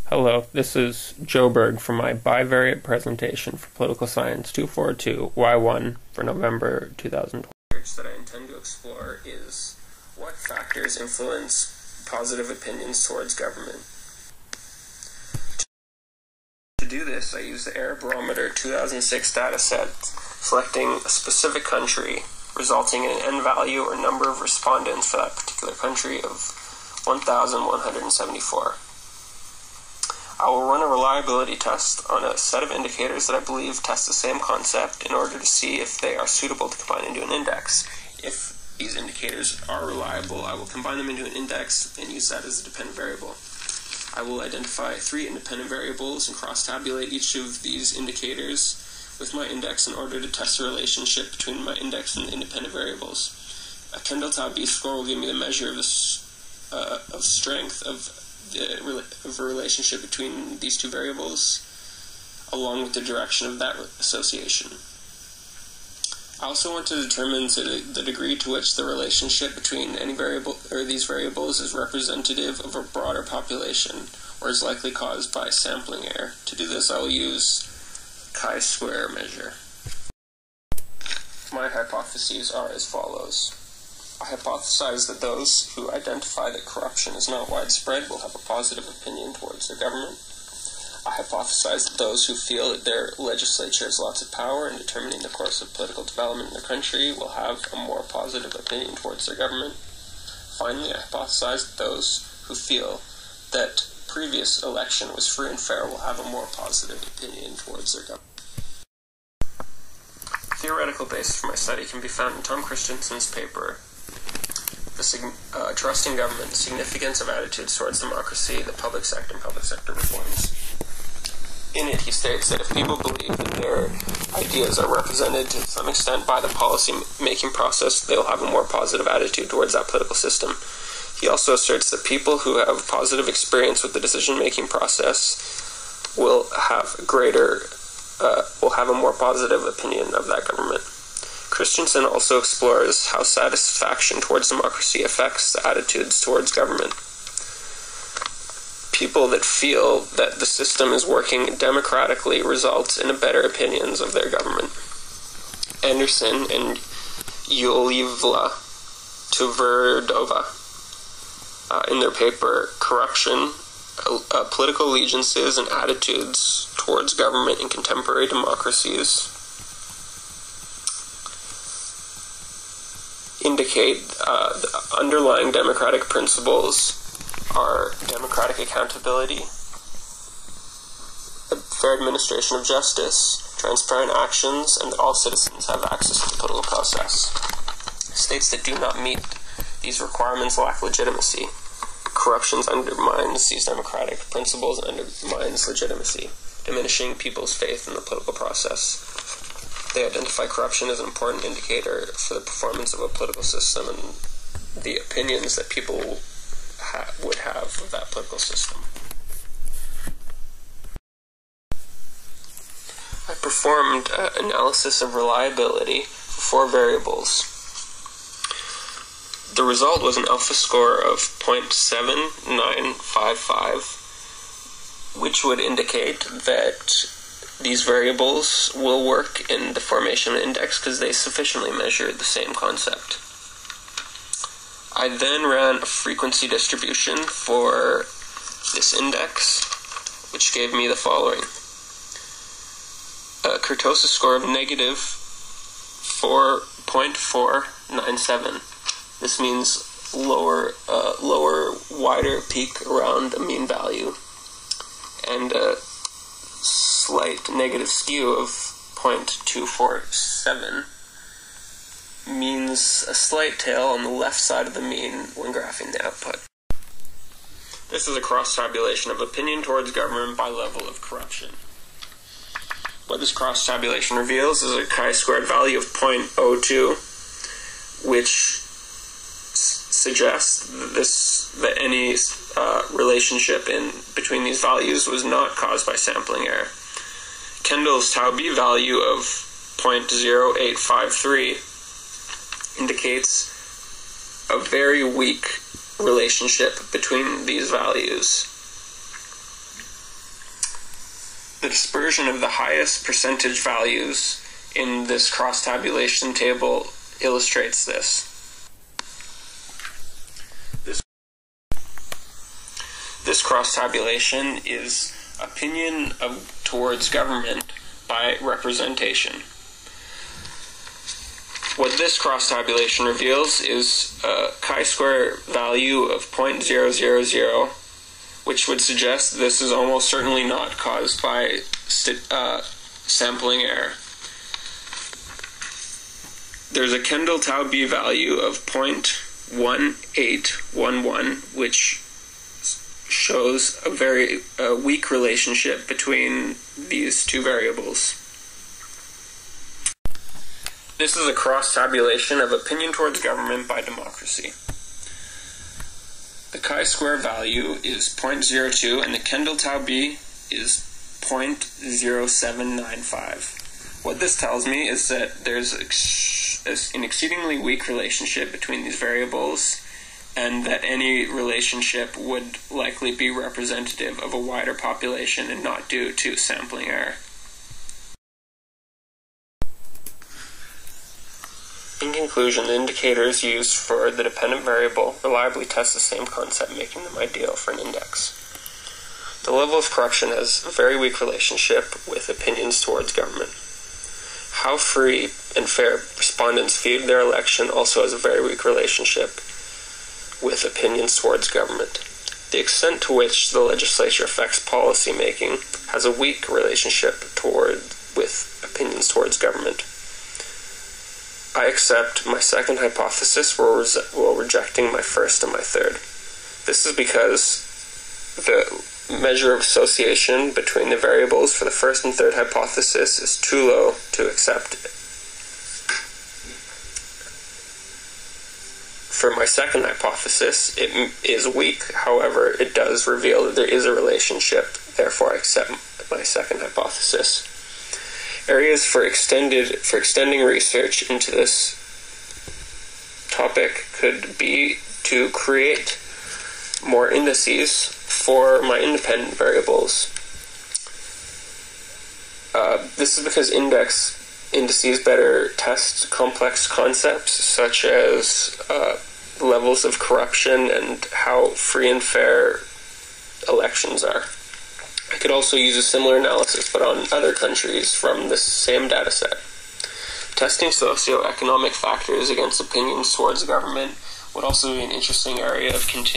Hello, this is Joburg for my bivariate presentation for Political Science 242Y1 for November 2020. That I intend to explore is what factors influence positive opinions towards government. To do this, I use the Error Barometer 2006 dataset, selecting a specific country, resulting in an N value or number of respondents for that particular country of 1,174. I will run a reliability test on a set of indicators that I believe test the same concept in order to see if they are suitable to combine into an index. If these indicators are reliable, I will combine them into an index and use that as a dependent variable. I will identify 3 independent variables and cross-tabulate each of these indicators with my index in order to test the relationship between my index and the independent variables. A Kendall-Tau-B score will give me the measure of strength of a relationship between these two variables, along with the direction of that association. I also want to determine the degree to which the relationship between any variable or these variables is representative of a broader population, or is likely caused by sampling error. To do this, I will use chi-square measure. My hypotheses are as follows. I hypothesize that those who identify that corruption is not widespread will have a positive opinion towards their government. I hypothesize that those who feel that their legislature has lots of power in determining the course of political development in the country will have a more positive opinion towards their government. Finally, I hypothesize that those who feel that previous election was free and fair will have a more positive opinion towards their government. The theoretical basis for my study can be found in Tom Christensen's paper, Trusting Government, the Significance of Attitudes Towards Democracy, the Public Sector and Public Sector Reforms. In it, he states that if people believe that their ideas are represented to some extent by the policy-making process, they'll have a more positive attitude towards that political system. He also asserts that people who have positive experience with the decision-making process will have a more positive opinion of that government. Christensen also explores how satisfaction towards democracy affects the attitudes towards government. People that feel that the system is working democratically results in better opinions of their government. Anderson and Yulivla Tverdova, in their paper, Corruption, Political Allegiances and Attitudes Towards Government in Contemporary Democracies, indicate the underlying democratic principles are democratic accountability, fair administration of justice, transparent actions, and that all citizens have access to the political process. States that do not meet these requirements lack legitimacy. Corruption undermines these democratic principles and undermines legitimacy, diminishing people's faith in the political process. They identify corruption as an important indicator for the performance of a political system and the opinions that people would have of that political system. I performed analysis of reliability for 4 variables. The result was an alpha score of 0.7955, which would indicate that these variables will work in the formation of an index because they sufficiently measure the same concept. I then ran a frequency distribution for this index, which gave me the following. A kurtosis score of negative 4.497. This means lower, wider peak around a mean value, and a slight negative skew of 0.247 means a slight tail on the left side of the mean when graphing the output. This is a cross-tabulation of opinion towards government by level of corruption. What this cross-tabulation reveals is a chi-squared value of 0.02, which suggests that any relationship between these values was not caused by sampling error. Kendall's Tau-B value of 0.0853 indicates a very weak relationship between these values. The dispersion of the highest percentage values in this cross-tabulation table illustrates this. This cross-tabulation is opinion towards government by representation. What this cross-tabulation reveals is a chi-square value of 0.000, which would suggest this is almost certainly not caused by sampling error. There's a Kendall tau b value of 0.1811, which shows a very weak relationship between these two variables. This is a cross-tabulation of opinion towards government by democracy. The chi-square value is 0.02 and the Kendall tau b is 0.0795. What this tells me is that there's an exceedingly weak relationship between these variables, and that any relationship would likely be representative of a wider population and not due to sampling error. In conclusion, the indicators used for the dependent variable reliably test the same concept, making them ideal for an index. The level of corruption has a very weak relationship with opinions towards government. How free and fair respondents viewed their election also has a very weak relationship with opinions towards government. The extent to which the legislature affects policy making has a weak relationship with opinions towards government. I accept my second hypothesis while rejecting my first and my third. This is because the measure of association between the variables for the first and third hypothesis is too low to accept it. For my second hypothesis, it is weak, however, it does reveal that there is a relationship, therefore I accept my second hypothesis. Areas for extending research into this topic could be to create more indices for my independent variables. This is because indices better test complex concepts such as levels of corruption and how free and fair elections are. I could also use a similar analysis but on other countries from the same dataset. Testing socioeconomic factors against opinions towards government would also be an interesting area of continuing